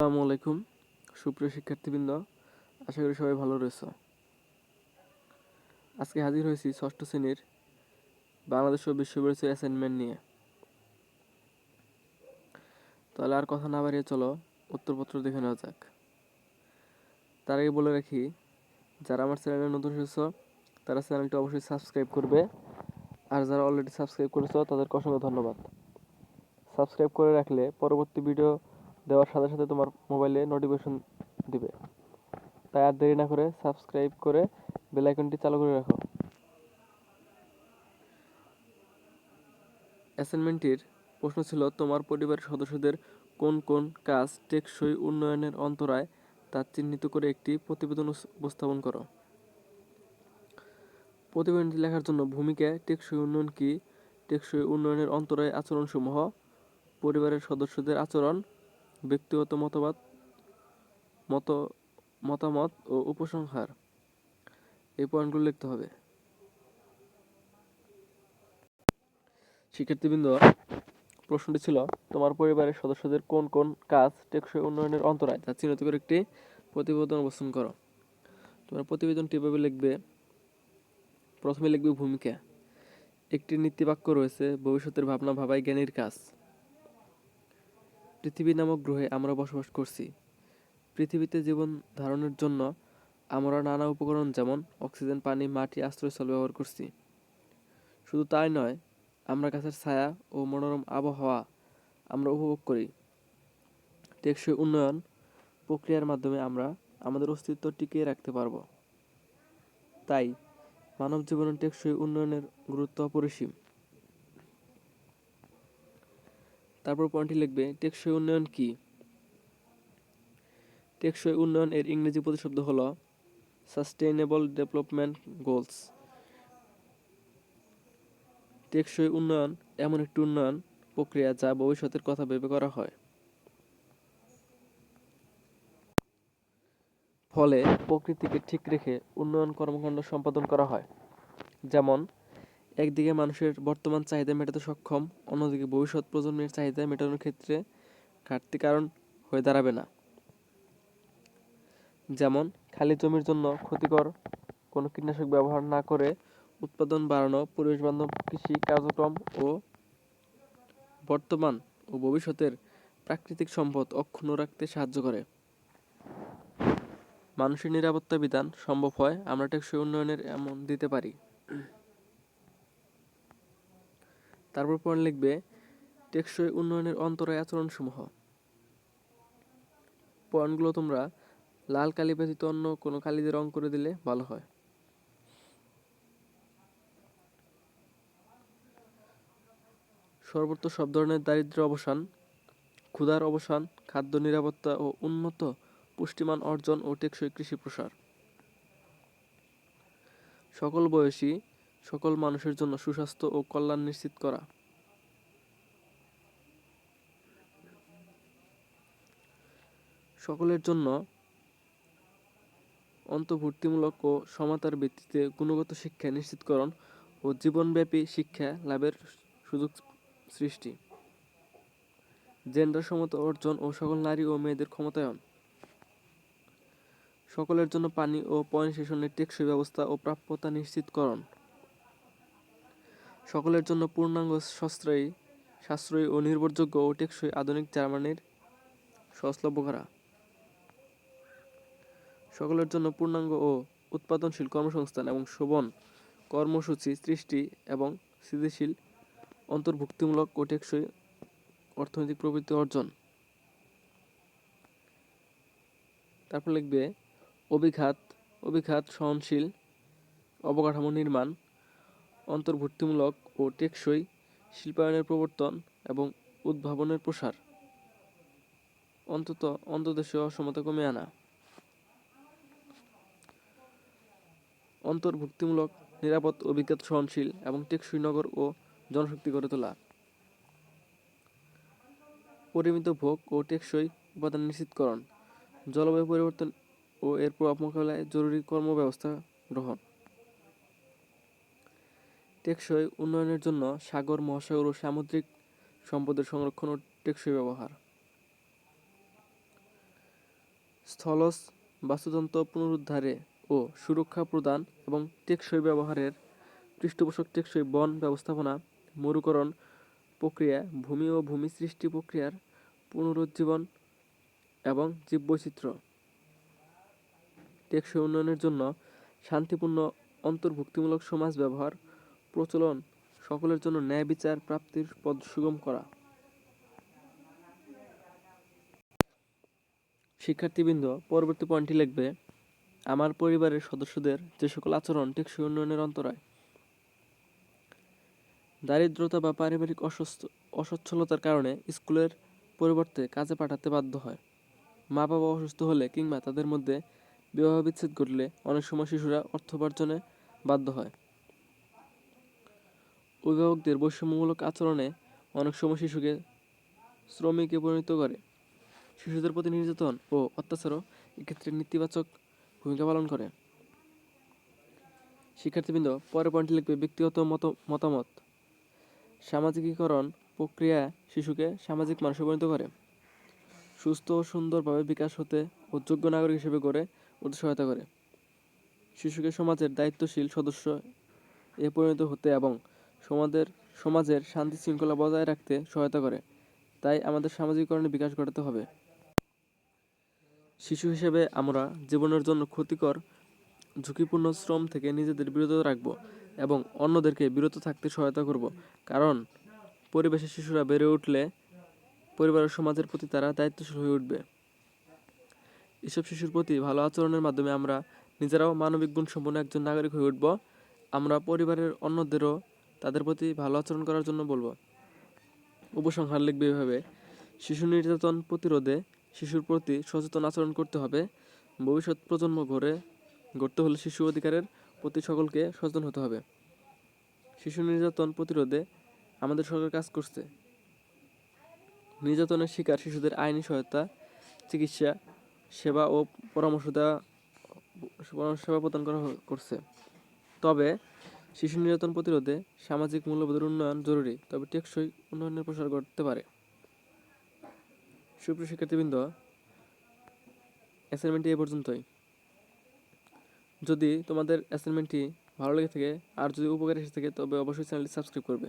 আসসালামু আলাইকুম সুপ্রিয় শিক্ষার্থীবৃন্দ, আশা করি সবাই ভালো রয়েছে। আজকে হাজির হয়েছি ষষ্ঠ শ্রেণীর বাংলাদেশ ও বিশ্ব পরিচয় অ্যাসাইনমেন্ট নিয়ে। তাহলে আর কথা না বাড়িয়ে চলো উত্তরপত্র দেখে নেওয়া যাক। তার আগে বলে রাখি, যারা আমার চ্যানেলে নতুন এসেছো তারা চ্যানেলটি অবশ্যই সাবস্ক্রাইব করবে, আর যারা অলরেডি সাবস্ক্রাইব করেছো তাদেরকে অসংখ্য ধন্যবাদ। সাবস্ক্রাইব করে রাখলে পরবর্তী ভিডিও দেওয়ার সাথে সাথে তোমার মোবাইলে নোটিফিকেশন দিবে। তাই আর দেরি না করে সাবস্ক্রাইব করে বেল আইকনটি চালু করে রাখো। অ্যাসাইনমেন্টটির প্রশ্ন ছিল, তোমার পরিবারের সদস্যদের কোন কোন কাজ টেকসই উন্নয়নের অন্তরায় তা চিহ্নিত করে একটি প্রতিবেদন উপস্থাপন করো। প্রতিবেদনটি লেখার জন্য ভূমিকা: টেকসই উন্নয়ন কি, টেকসই উন্নয়নের অন্তরায় আচরণসমূহ, পরিবারের সদস্যদের আচরণ, ব্যক্তিগত মতামত ও উপসংহার, এই পয়েন্টগুলো লিখতে হবে। শিক্ষার্থীবৃন্দ, প্রশ্নটি ছিল, তোমার পরিবারের সদস্যদের কোন কোন কাজ টেকসই উন্নয়নের অন্তরায় তা চিহ্নিত করে একটি প্রতিবেদন উপস্থাপন করো। তোমার প্রতিবেদনটি এভাবে লিখবে। প্রথমে লিখবে ভূমিকা। একটি নীতিবাক্য রয়েছে, ভবিষ্যতের ভাবনা ভাবাই জ্ঞানীর কাজ। পৃথিবী নামক গ্রহে আমরা বসবাস করছি। পৃথিবীতে জীবন ধারণের জন্য আমরা নানা উপকরণ যেমন অক্সিজেন, পানি, মাটি, আশ্রয়স্থল ব্যবহার করছি। শুধু তাই নয়, আমরা গাছের ছায়া ও মনোরম আবহাওয়া আমরা উপভোগ করি। টেকসই উন্নয়ন প্রক্রিয়ার মাধ্যমে আমরা আমাদের অস্তিত্ব টিকিয়ে রাখতে পারব। তাই মানব জীবনে টেকসই উন্নয়নের গুরুত্ব অপরিসীম। তারপর পয়েন্টটি লিখবে, টেকসই উন্নয়ন কি। টেকসই উন্নয়ন এর ইংরেজি প্রতিশব্দ হল সাস্টেইনেবল ডেভেলপমেন্ট গোলস। টেকসই উন্নয়ন এমন একটি উন্নয়ন প্রক্রিয়া যা ভবিষ্যতের কথা ভেবে করা হয়। ফলে প্রকৃতিকে ঠিক রেখে উন্নয়ন কর্মকাণ্ড সম্পাদন করা হয়। যেমন, একদিকে মানুষের বর্তমান চাহিদা মেটাতে সক্ষম, অন্যদিকে ভবিষ্যৎ প্রজন্মের চাহিদা মেটানোর ক্ষেত্রে ঘাটতি কারণ হয়ে দাঁড়াবে না। যেমন, খালি জমির জন্য ক্ষতিকর কোনো কীটনাশক ব্যবহার না করে উৎপাদন বাড়ানো, পরিবেশবান্ধব কৃষি কার্যক্রম ও বর্তমান ও ভবিষ্যতের প্রাকৃতিক সম্পদ অক্ষুণ্ণ রাখতে সাহায্য করে। মানুষের নিরাপত্তা বিধান সম্ভব হয় আমরা টেকসই উন্নয়নের এমন দিতে পারি। তারপর পয়েন্ট লিখবে, টেকসই উন্নয়নের অন্তরায় আচরণসমূহ। পয়েন্টগুলো তোমরা লাল কালি ব্যতীত অন্য কোনো কালি দিয়ে রং করে দিলে ভালো হয়। সর্বত্র সব ধরনের দারিদ্র্য অবসান, ক্ষুধার অবসান, খাদ্য নিরাপত্তা ও উন্নত পুষ্টিমান অর্জন ও টেকসই কৃষি প্রসার। সকল বয়সী সকল মানুষের জন্য সুস্বাস্থ্য ও কল্যাণ নিশ্চিত করা। সকলের জন্য অন্তর্ভুক্তিমূলক ও সমতার ভিত্তিতে গুণগত শিক্ষা নিশ্চিতকরণ ও জীবনব্যাপী শিক্ষা লাভের সুযোগ সৃষ্টি। জেন্ডার সমতা অর্জন ও সকল নারী ও মেয়েদের ক্ষমতায়ন। সকলের জন্য পানি ও পয়ঃনিষ্কাশনের টেকসই ব্যবস্থা ও প্রাপ্যতা নিশ্চিতকরণ। সকলের জন্য পূর্ণাঙ্গ সাশ্রয়ী ও নির্ভরযোগ্য ও টেকসই আধুনিক জ্বালানির সহজলভ্য করা। সকলের জন্য পূর্ণাঙ্গ ও উৎপাদনশীল কর্মসংস্থান এবং শোভন কর্মসূচি সৃষ্টি এবং স্থিতিশীল অন্তর্ভুক্তিমূলক ও টেকসই অর্থনৈতিক প্রবৃদ্ধি অর্জন। তারপর লিখবে, অভিঘাত সহনশীল অবকাঠামো নির্মাণ, অন্তর্ভুক্তিমূলক ও টেকসই শিল্পায়নের প্রবর্তন এবং উদ্ভাবনের প্রসার, অন্তর্দেশীয় অসমতা কমিয়ে আনা। অন্তর্ভুক্তিমূলক, নিরাপদ, অভিঘাত সহনশীল এবং টেকসই নগর ও জনশক্তি গড়ে তোলা। পরিমিত ভোগ ও টেকসই উপাদান নিশ্চিতকরণ, জলবায়ু পরিবর্তন ও এর প্রভাব মোকাবিলায় জরুরি কর্মব্যবস্থা গ্রহণ। টেকসই উন্নয়নের জন্য সাগর, মহাসাগর ও সামুদ্রিক সম্পদের সংরক্ষণ ও টেকসই ব্যবহার। স্থলজ বাস্তুতন্ত্র পুনরুদ্ধারে ও সুরক্ষা প্রদান এবং টেকসই ব্যবহারের পৃষ্ঠপোষক টেকসই বন ব্যবস্থাপনা, মরুকরণ প্রক্রিয়া, ভূমি ও ভূমি সৃষ্টি প্রক্রিয়ার পুনরুজ্জীবন এবং জীববৈচিত্র্য। টেকসই উন্নয়নের জন্য শান্তিপূর্ণ অন্তর্ভুক্তিমূলক সমাজ ব্যবহার প্রচলন, সকলের জন্য ন্যায় বিচার প্রাপ্তির পথ সুগম করা। শিক্ষার্থীবৃন্দ পরবর্তী পয়েন্টটি লিখবে, আমার পরিবারের সদস্যদের যে সকল আচরণ টেকসই উন্নয়নের অন্তরায়। দারিদ্রতা বা পারিবারিক অসচ্ছলতার কারণে স্কুলের পরিবর্তে কাজে পাঠাতে বাধ্য হয়। মা বাবা অসুস্থ হলে কিংবা তাদের মধ্যে বিবাহ বিচ্ছেদ ঘটলে অনেক সময় শিশুরা অর্থ উপার্জনে বাধ্য হয়। অভিভাবকদের বৈষম্যমূলক আচরণে অনেক সময় শিশুকে শ্রমিকে পরিণত করে। শিশুদের প্রতি নির্যাতন ও অত্যাচারও এক্ষেত্রে নেতিবাচক ভূমিকা পালন করে। শিক্ষার্থীবৃন্দ পরের পয়েন্টটি লিখবে, ব্যক্তিগত মতামত। সামাজিকীকরণ প্রক্রিয়া শিশুকে সামাজিক মানুষে পরিণত করে, সুস্থ ও সুন্দরভাবে বিকাশ হতে ও যোগ্য নাগরিক হিসেবে গড়ে উঠতে সহায়তা করে। শিশুকে সমাজের দায়িত্বশীল সদস্য এ পরিণত হতে এবং সমাজের শান্তি শৃঙ্খলা বজায় রাখতে সহায়তা করে। তাই আমাদের সামাজিকীকরণের বিকাশ ঘটাতে হবে। শিশু হিসেবে আমরা জীবনের জন্য ক্ষতিকর ঝুঁকিপূর্ণ শ্রম থেকে নিজেদের বিরত রাখব এবং অন্যদেরকে বিরত থাকতে সহায়তা করব। কারণ পরিবেশে শিশুরা বেড়ে উঠলে পরিবার ও সমাজের প্রতি তারা দায়িত্বশীল হয়ে উঠবে। এসব শিশুর প্রতি ভালো আচরণের মাধ্যমে আমরা নিজেরাও মানবিক গুণসম্পন্ন একজন নাগরিক হয়ে উঠব। আমরা পরিবারের অন্যদেরও তাদের প্রতি ভালো আচরণ করার জন্য বলবো। উপসংহার লিখবে এভাবে, শিশু নির্যাতন প্রতিরোধে শিশুর প্রতি সচেতন আচরণ করতে হবে। ভবিষ্যৎ প্রজন্ম গড়তে হলে শিশু অধিকারের প্রতি সকলকে সচেতন হতে হবে। শিশু নির্যাতন প্রতিরোধে আমাদের সরকার কাজ করছে। নির্যাতনের শিকার শিশুদের আইনি সহায়তা, চিকিৎসা সেবা ও পরামর্শ সেবা প্রদান করছে। তবে শিশু নির্যাতন প্রতিরোধে সামাজিক মূল্যবোধের উন্নয়ন জরুরি, তবে টেকসই উন্নয়নের প্রসার ঘটতে পারে। সুপ্রিয় শিক্ষার্থীবৃন্দ, অ্যাসাইনমেন্টটি এ পর্যন্তই। যদি তোমাদের অ্যাসাইনমেন্টটি ভালো লেগে থাকে আর যদি উপকার এসে থাকে তবে অবশ্যই চ্যানেলটি সাবস্ক্রাইব করবে।